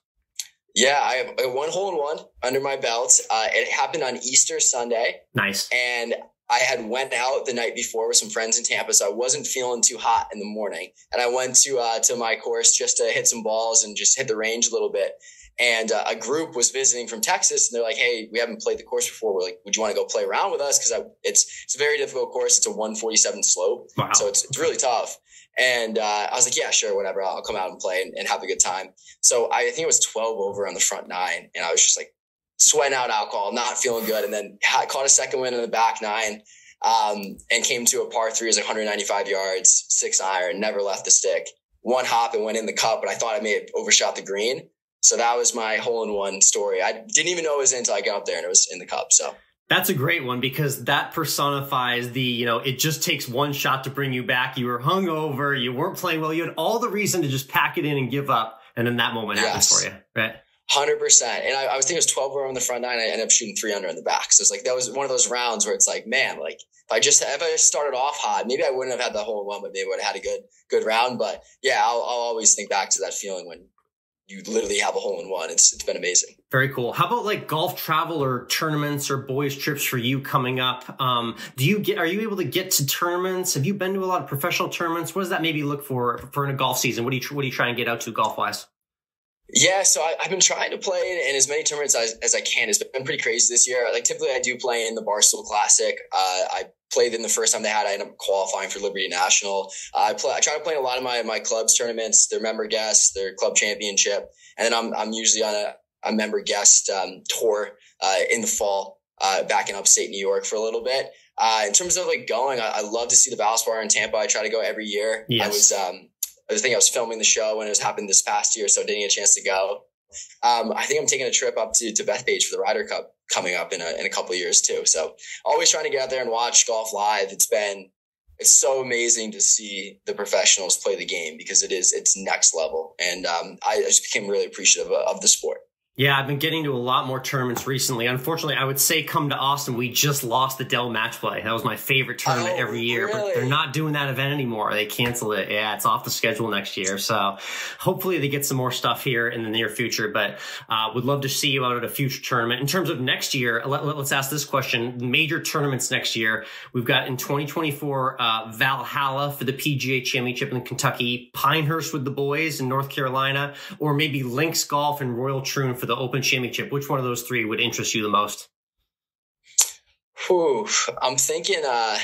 Yeah, I have one hole-in-one under my belt. It happened on Easter Sunday. Nice. And I had went out the night before with some friends in Tampa, so I wasn't feeling too hot in the morning. And I went to my course just to hit some balls and just hit the range a little bit. And a group was visiting from Texas, and they're like, "Hey, we haven't played the course before. We're like, would you want to go play around with us? Because it's a very difficult course. It's a 147 slope, wow. So it's really tough." And I was like, "Yeah, sure, whatever. I'll come out and play and have a good time." So I think it was 12 over on the front nine, and I was just like sweating out alcohol, not feeling good. And then caught a second win in the back nine, and came to a par three. It was like 195 yards, 6-iron, never left the stick. One hop and went in the cup, but I thought I may have overshot the green. So that was my hole-in-one story. I didn't even know it was in until I got up there and it was in the cup. So that's a great one, because that personifies the, it just takes one shot to bring you back. You were hungover. You weren't playing well. You had all the reason to just pack it in and give up. And then that moment happens for you, right? 100%. And I was thinking it was 12 over on the front nine. I ended up shooting 3 under in the back. So it's like, that was one of those rounds where it's like, man, like if I just started off hot, maybe I wouldn't have had the hole-in-one, but maybe I would have had a good round. But yeah, I'll always think back to that feeling when you literally have a hole-in-one. It's been amazing. Very cool. How about like golf travel or tournaments or boys trips for you coming up? Are you able to get to tournaments? Have you been to a lot of professional tournaments? What does that maybe look for in a golf season? What do you try and get out to golf wise? Yeah, so I've been trying to play in as many tournaments as I can. It's been pretty crazy this year. Like typically I do play in the Barstool Classic. I played in the first time they had. I ended up qualifying for Liberty National. I try to play in a lot of my club's tournaments, their member guests, their club championship. And then I'm usually on a member guest tour in the fall back in upstate New York for a little bit. In terms of like going, I love to see the Valspar in Tampa. I try to go every year. Yes. I was filming the show when it was happening this past year, so I didn't get a chance to go. I think I'm taking a trip up to Bethpage for the Ryder Cup coming up in a couple of years too. So always trying to get out there and watch golf live. It's so amazing to see the professionals play the game, because it's next level. And I just became really appreciative of the sport. Yeah, I've been getting to a lot more tournaments recently. Unfortunately, I would say come to Austin. We just lost the Dell Match Play. That was my favorite tournament every year. Really? But they're not doing that event anymore. They canceled it. Yeah, it's off the schedule next year. So hopefully they get some more stuff here in the near future. But would love to see you out at a future tournament. In terms of next year, let's ask this question. Major tournaments next year. We've got in 2024 Valhalla for the PGA Championship in Kentucky, Pinehurst with the boys in North Carolina, or maybe Links Golf and Royal Troon for the Open Championship. Which one of those three would interest you the most? I'm thinking the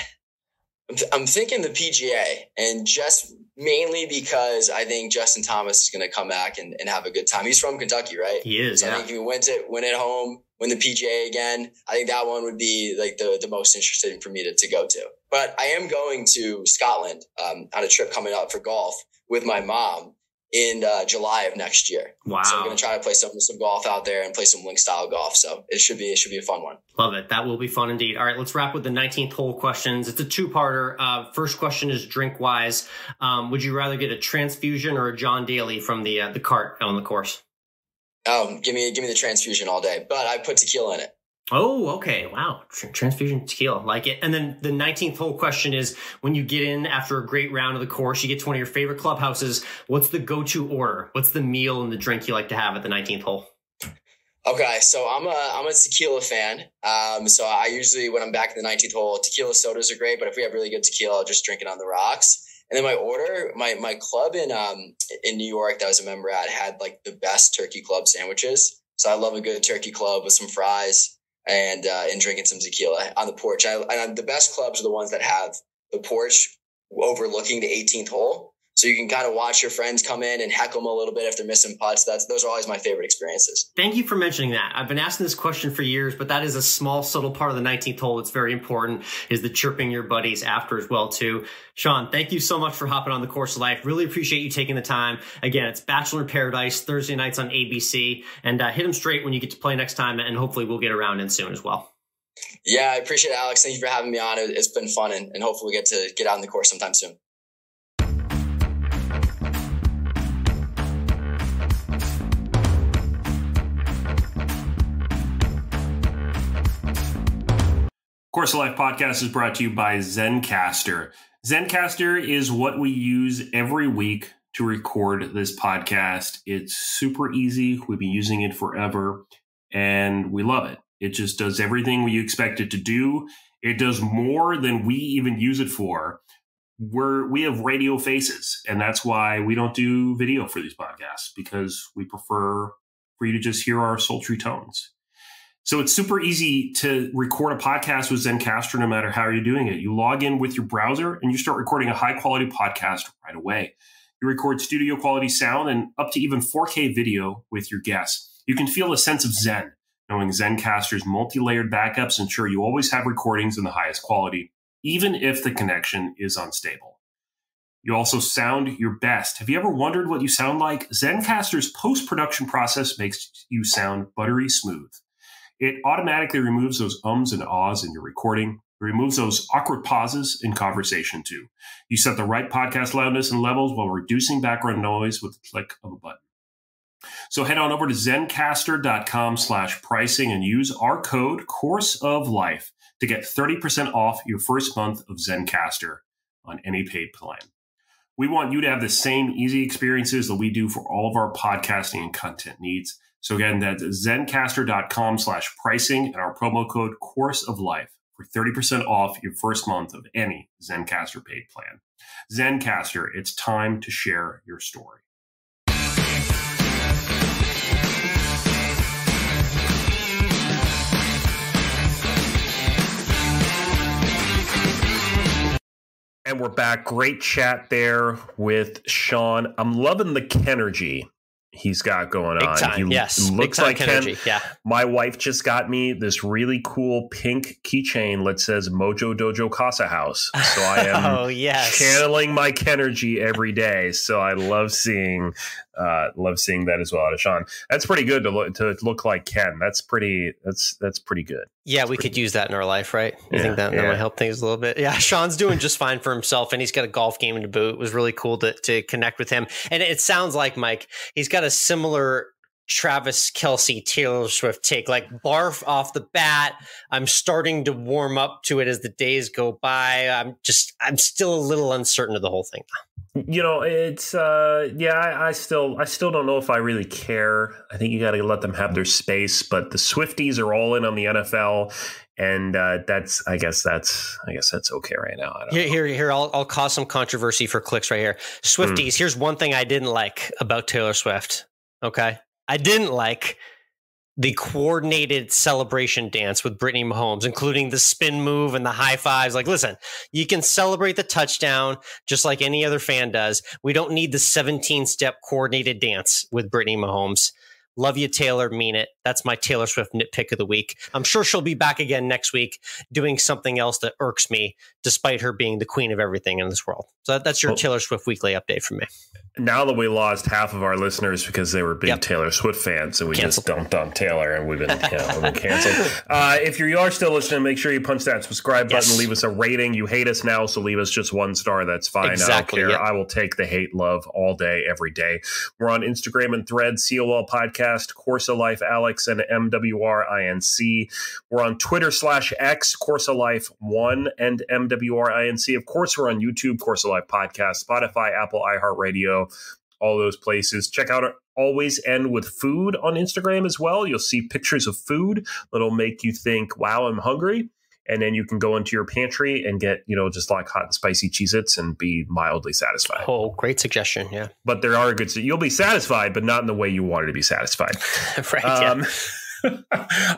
PGA, and just mainly because I think Justin Thomas is going to come back and have a good time. He's from Kentucky, right? He is. So I think if he wins it home, win the PGA again. I think that one would be like the most interesting for me to go to. But I am going to Scotland on a trip coming up for golf with my mom in July of next year. Wow. So I'm going to try to play some golf out there and play some link style golf. So it should be a fun one. Love it. That will be fun indeed. All right, let's wrap with the 19th hole questions. It's a two-parter. First question is drink wise. Would you rather get a transfusion or a John Daly from the cart on the course? Oh, give me the transfusion all day, but I put tequila in it. Oh, okay. Wow. Transfusion tequila. Like it. And then the 19th hole question is, when you get in after a great round of the course, you get to one of your favorite clubhouses. What's the go-to order? What's the meal and the drink you like to have at the 19th hole? Okay. So I'm a tequila fan. So I usually, when I'm back in the 19th hole, tequila sodas are great, but if we have really good tequila, I'll just drink it on the rocks. And then my club in New York that I was a member at had like the best turkey club sandwiches. So I love a good turkey club with some fries and drinking some tequila on the porch. And the best clubs are the ones that have the porch overlooking the 18th hole. So you can kind of watch your friends come in and heckle them a little bit if they're missing putts. Those are always my favorite experiences. Thank you for mentioning that. I've been asking this question for years, but that is a small, subtle part of the 19th hole that's very important, is the chirping your buddies after as well, too. Sean, thank you so much for hopping on the Course of Life. Really appreciate you taking the time. Again, it's Bachelor in Paradise, Thursday nights on ABC. And hit them straight when you get to play next time, and hopefully we'll get around in soon as well. Yeah, I appreciate it, Alex. Thank you for having me on. It's been fun, and hopefully we get out on the course sometime soon. Course of Life podcast is brought to you by Zencastr. Zencastr is what we use every week to record this podcast. It's super easy. We've been using it forever, and we love it. It just does everything we expect it to do. It does more than we even use it for. We have radio faces, and that's why we don't do video for these podcasts, because we prefer for you to just hear our sultry tones. So it's super easy to record a podcast with Zencastr no matter how you're doing it. You log in with your browser and you start recording a high-quality podcast right away. You record studio-quality sound and up to even 4K video with your guests. You can feel a sense of zen, knowing Zencastr's multi-layered backups ensure you always have recordings in the highest quality, even if the connection is unstable. You also sound your best. Have you ever wondered what you sound like? Zencastr's post-production process makes you sound buttery smooth. It automatically removes those ums and ahs in your recording. It removes those awkward pauses in conversation, too. You set the right podcast loudness and levels while reducing background noise with the click of a button. So head on over to zencastr.com/pricing and use our code Course of Life to get 30% off your first month of Zencastr on any paid plan. We want you to have the same easy experiences that we do for all of our podcasting and content needs. So again, that's zencastr.com/pricing and our promo code Course of Life for 30% off your first month of any Zencastr paid plan. Zencastr, it's time to share your story. And we're back. Great chat there with Sean. I'm loving the Kenergy he's got going on. Big time, yes. Looks like Ken. Yeah. My wife just got me this really cool pink keychain that says Mojo Dojo Casa House. So I am channeling my Kenergy every day. So I love seeing that as well out of Sean. That's pretty good to look like Ken. That's pretty good. Yeah, we could use that in our life, right? You think that might help things a little bit? Yeah, Sean's doing just fine for himself, and he's got a golf game to boot. It was really cool to connect with him. And it sounds like, Mike, he's got a similar Travis Kelce, Taylor Swift take, like barf off the bat. I'm starting to warm up to it as the days go by. I'm still a little uncertain of the whole thing. You know, it's I still don't know if I really care. I think you got to let them have their space, but the Swifties are all in on the NFL, and I guess that's okay right now. Here, I'll cause some controversy for clicks right here. Swifties. Here's one thing I didn't like about Taylor Swift. Okay, I didn't like the coordinated celebration dance with Brittany Mahomes, including the spin move and the high fives. Like, listen, you can celebrate the touchdown just like any other fan does. We don't need the 17-step coordinated dance with Brittany Mahomes. Love you, Taylor. Mean it. That's my Taylor Swift nitpick of the week. I'm sure she'll be back again next week doing something else that irks me, despite her being the queen of everything in this world. So that's your Taylor Swift weekly update from me. Now that we lost half of our listeners because they were big Taylor Swift fans, and we just dumped on Taylor, and we've been canceled. If you are still listening, make sure you punch that subscribe button, leave us a rating. You hate us now, so leave us just 1 star. That's fine. Exactly, I don't care. I will take the hate love all day, every day. We're on Instagram and Threads, COL Podcast, Course of Life, Alex, and MWRINC. We're on Twitter /X, Course of Life 1 and MWRINC. Of course, we're on YouTube, Course of Life Podcast, Spotify, Apple, iHeartRadio, all those places. Check out Always End With Food on Instagram as well. You'll see pictures of food that'll make you think, wow, I'm hungry. And then you can go into your pantry and get, just like hot and spicy Cheez-Its and be mildly satisfied. Oh, great suggestion. Yeah. But there are good, you'll be satisfied, but not in the way you wanted to be satisfied. Right.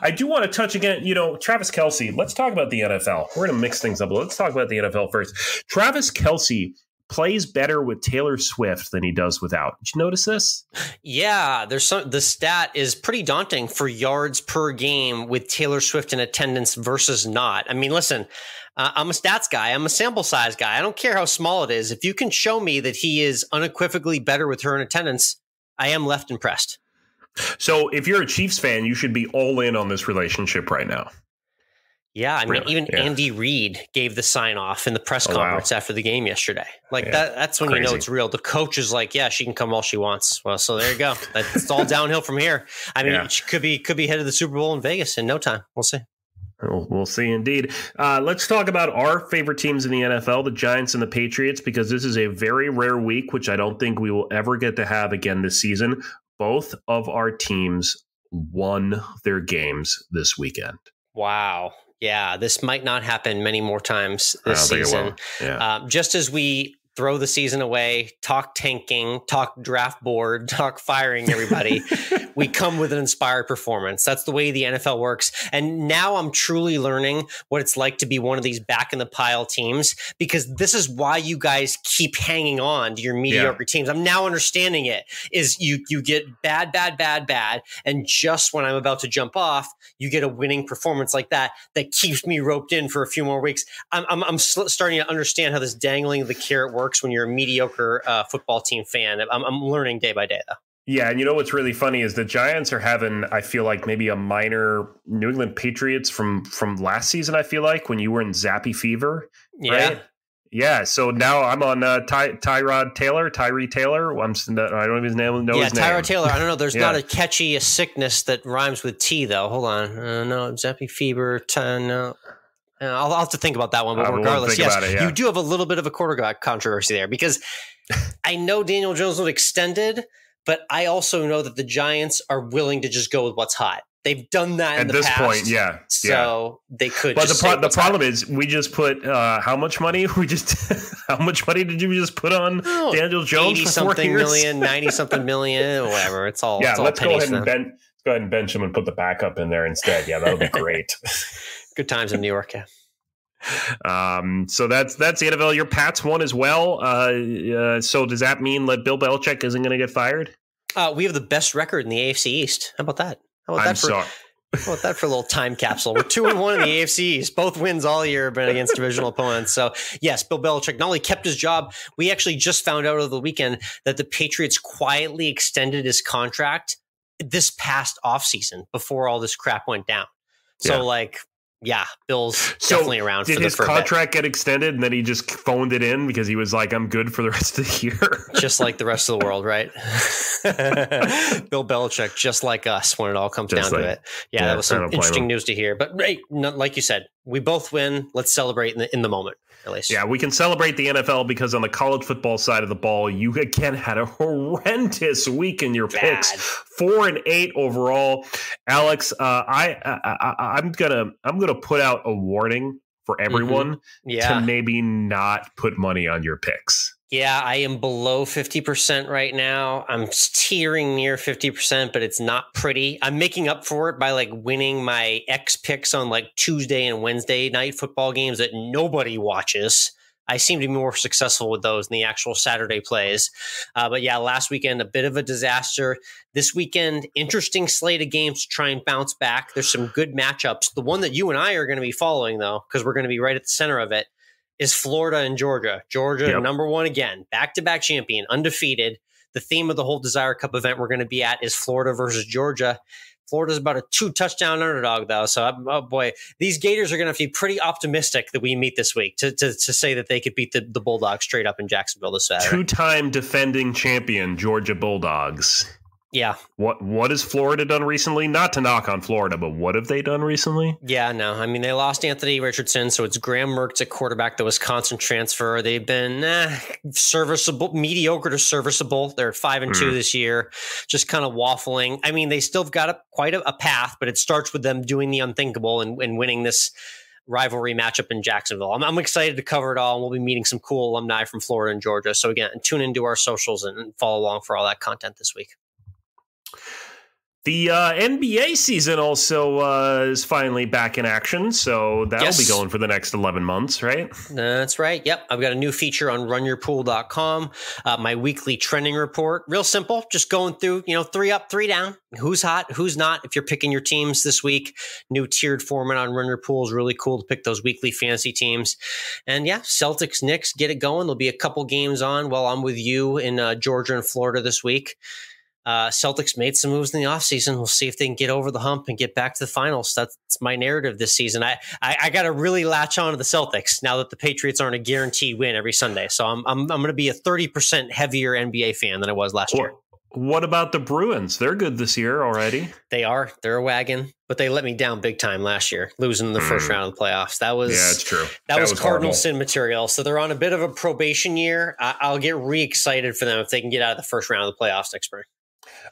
I do want to touch again, Travis Kelce. Let's talk about the NFL. We're going to mix things up. Let's talk about the NFL first. Travis Kelce plays better with Taylor Swift than he does without. Did you notice this? Yeah, the stat is pretty daunting for yards per game with Taylor Swift in attendance versus not. I mean, listen, I'm a stats guy. I'm a sample size guy. I don't care how small it is. If you can show me that he is unequivocally better with her in attendance, I am left impressed. So if you're a Chiefs fan, you should be all in on this relationship right now. Yeah, I mean, even Andy Reid gave the sign off in the press conference after the game yesterday. That's when you know it's real. The coach is like, yeah, she can come all she wants. Well, so there you go. It's all downhill from here. I mean, she could be head of the Super Bowl in Vegas in no time. We'll see. We'll see indeed. Let's talk about our favorite teams in the NFL, the Giants and the Patriots, because this is a very rare week, which I don't think we will ever get to have again this season. Both of our teams won their games this weekend. Wow. Yeah, this might not happen many more times this season. Just as we throw the season away, talk tanking, talk draft board, talk firing everybody, we come with an inspired performance. That's the way the NFL works. And now I'm truly learning what it's like to be one of these back in the pile teams, because this is why you guys keep hanging on to your mediocre teams. I'm now understanding it is you get bad. And just when I'm about to jump off, you get a winning performance like that keeps me roped in for a few more weeks. I'm starting to understand how this dangling of the carrot works when you're a mediocre football team fan. I'm learning day by day, though. Yeah, and what's really funny is the Giants are having, I feel like, maybe a minor New England Patriots from last season, I feel like, when you were in Zappy fever, right? Yeah, so now I'm on Tyree Taylor. I don't even know his name. Tyrod Taylor. I don't know. There's not a catchy sickness that rhymes with T, though. Hold on. No, Zappy fever. No. I'll have to think about that one, but regardless, yes, you do have a little bit of a quarterback controversy there, because I know Daniel Jones was extended, but I also know that the Giants are willing to just go with what's hot. They've done that in the past. At this point, So they could. But the problem is, we just put how much money? How much money did you just put on Daniel Jones for 4 years? 90-something million, whatever. It's all. Yeah, it's all let's go ahead and bench him and put the backup in there instead. Yeah, that'll be great. Good times in New York, yeah. So that's the NFL. Your Pats won as well. So does that mean that Bill Belichick isn't going to get fired? We have the best record in the AFC East. How about that? How about that for a little time capsule? We're 2-1 in the AFC East. Both wins all year, but against divisional opponents. So yes, Bill Belichick not only kept his job, we actually just found out over the weekend that the Patriots quietly extended his contract this past offseason before all this crap went down. So Bill's definitely around for the Did his contract get extended and then he just phoned it in because he was like, I'm good for the rest of the year? Just like the rest of the world, right? Bill Belichick, just like us when it all comes down to it. Yeah, that was some interesting news to hear. But like you said, we both win. Let's celebrate in the moment, at least. Yeah, we can celebrate the NFL because on the college football side of the ball, you again had a horrendous week in your picks. 4-8 overall. Alex, I'm gonna put out a warning for everyone to maybe not put money on your picks. Yeah, I am below 50% right now. I'm teetering near 50%, but it's not pretty. I'm making up for it by winning my X picks on Tuesday and Wednesday night football games that nobody watches. I seem to be more successful with those than the actual Saturday plays. But yeah, last weekend, a bit of a disaster. This weekend, interesting slate of games to try and bounce back. There's some good matchups. The one that you and I are going to be following, though, because we're going to be right at the center of it, is Florida and Georgia. Georgia, number one again, back-to-back champion, undefeated. The theme of the whole Desire Cup event we're going to be at is Florida versus Georgia. Florida's about a 2-touchdown underdog, though. So, oh boy, these Gators are going to be pretty optimistic that we meet this week to say that they could beat the Bulldogs straight up in Jacksonville this Saturday. Two-time defending champion, Georgia Bulldogs. Yeah. What has Florida done recently? Not to knock on Florida, but what have they done recently? Yeah, no. I mean, they lost Anthony Richardson, so it's Graham Mertz at quarterback, the Wisconsin transfer. They've been serviceable, mediocre to serviceable. They're 5-2 this year, just kind of waffling. I mean, they still have got quite a path, but it starts with them doing the unthinkable and winning this rivalry matchup in Jacksonville. I'm excited to cover it all, and we'll be meeting some cool alumni from Florida and Georgia. So again, tune into our socials and follow along for all that content this week. The NBA season also is finally back in action, so that'll be going for the next 11 months, right? That's right. Yep. I've got a new feature on runyourpool.com, my weekly trending report. Real simple, just going through, 3 up, 3 down, who's hot, who's not. If you're picking your teams this week, new tiered format on Run Your Pool is really cool to pick those weekly fantasy teams. And yeah, Celtics, Knicks, get it going. There'll be a couple games on while I'm with you in Georgia and Florida this week. Celtics made some moves in the offseason. We'll see if they can get over the hump and get back to the finals. That's my narrative this season. I got to really latch on to the Celtics now that the Patriots aren't a guaranteed win every Sunday. So I'm going to be a 30% heavier NBA fan than I was last year. What about the Bruins? They're good this year already. They are. They're a wagon, but they let me down big time last year, losing in the first round of the playoffs. it's true. That was Cardinal horrible. Sin material. So they're on a bit of a probation year. I'll get re-excited for them if they can get out of the first round of the playoffs next spring.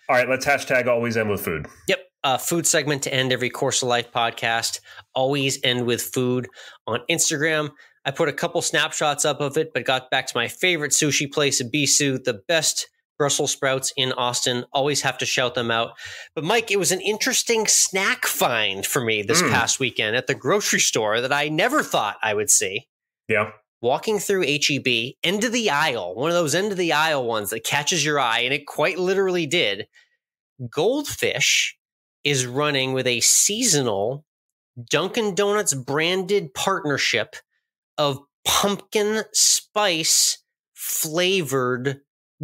All right, let's #AlwaysEndWithFood. Yep. Food segment to end every Course of Life podcast. Always End with Food on Instagram. I put a couple snapshots up of it, but got back to my favorite sushi place in Bisou, the best Brussels sprouts in Austin. Always have to shout them out. But Mike, it was an interesting snack find for me this past weekend at the grocery store that I never thought I would see. Yeah. Walking through HEB, end of the aisle, one of those end of the aisle ones that catches your eye, and it quite literally did. Goldfish is running with a seasonal Dunkin' Donuts branded partnership of pumpkin spice flavored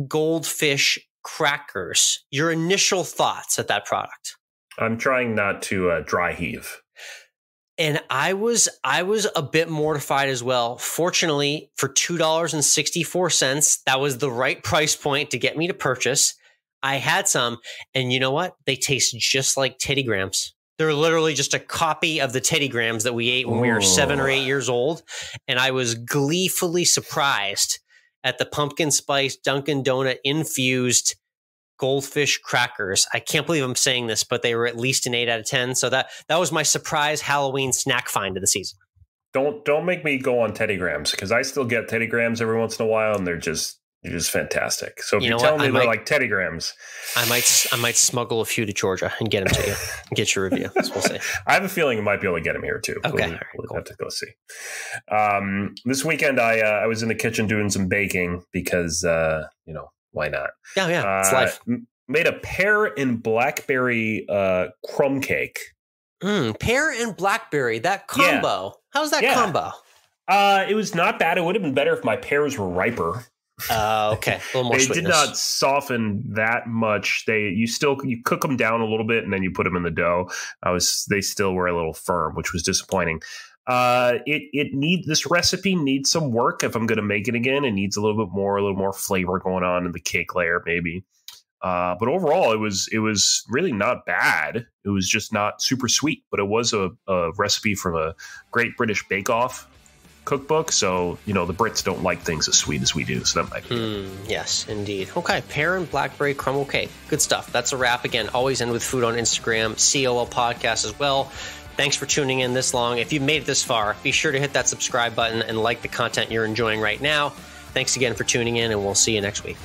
Goldfish crackers. Your initial thoughts at that product? I'm trying not to dry heave. And I was a bit mortified as well. Fortunately, for $2.64, that was the right price point to get me to purchase. I had some, and you know what? They taste just like Teddy Grahams. They're literally just a copy of the Teddy Grahams that we ate when we were 7 or 8 years old. And I was gleefully surprised at the pumpkin spice Dunkin' Donut infused Goldfish crackers. I can't believe I'm saying this, but they were at least an 8 out of 10. So that was my surprise Halloween snack find of the season. Don't make me go on Teddy Grahams, because I still get Teddy Grahams every once in a while, and they're just fantastic. So if you tell me they're like Teddy Grahams, I might smuggle a few to Georgia and get them to you. Get your review. So we'll see. I have a feeling you might be able to get them here too. Okay, we'll have to go see. This weekend I was in the kitchen doing some baking because why not? Yeah, it's life. Made a pear and blackberry crumb cake. Pear and blackberry, that combo. Yeah. How's that combo? It was not bad. It would have been better if my pears were riper. Okay, a little more they sweetness. Did not soften that much. You cook them down a little bit and then you put them in the dough. They still were a little firm, which was disappointing. This recipe needs some work. If I'm going to make it again, it needs a little more flavor going on in the cake layer, maybe. But overall, it was really not bad. It was just not super sweet, but it was a recipe from a Great British Bake Off cookbook. So, the Brits don't like things as sweet as we do. So that might be good. Yes, indeed. Okay. Pear and blackberry crumble cake. Good stuff. That's a wrap. Again, Always End with Food on Instagram, COL podcast as well. Thanks for tuning in this long. If you've made it this far, be sure to hit that subscribe button and like the content you're enjoying right now. Thanks again for tuning in, and we'll see you next week.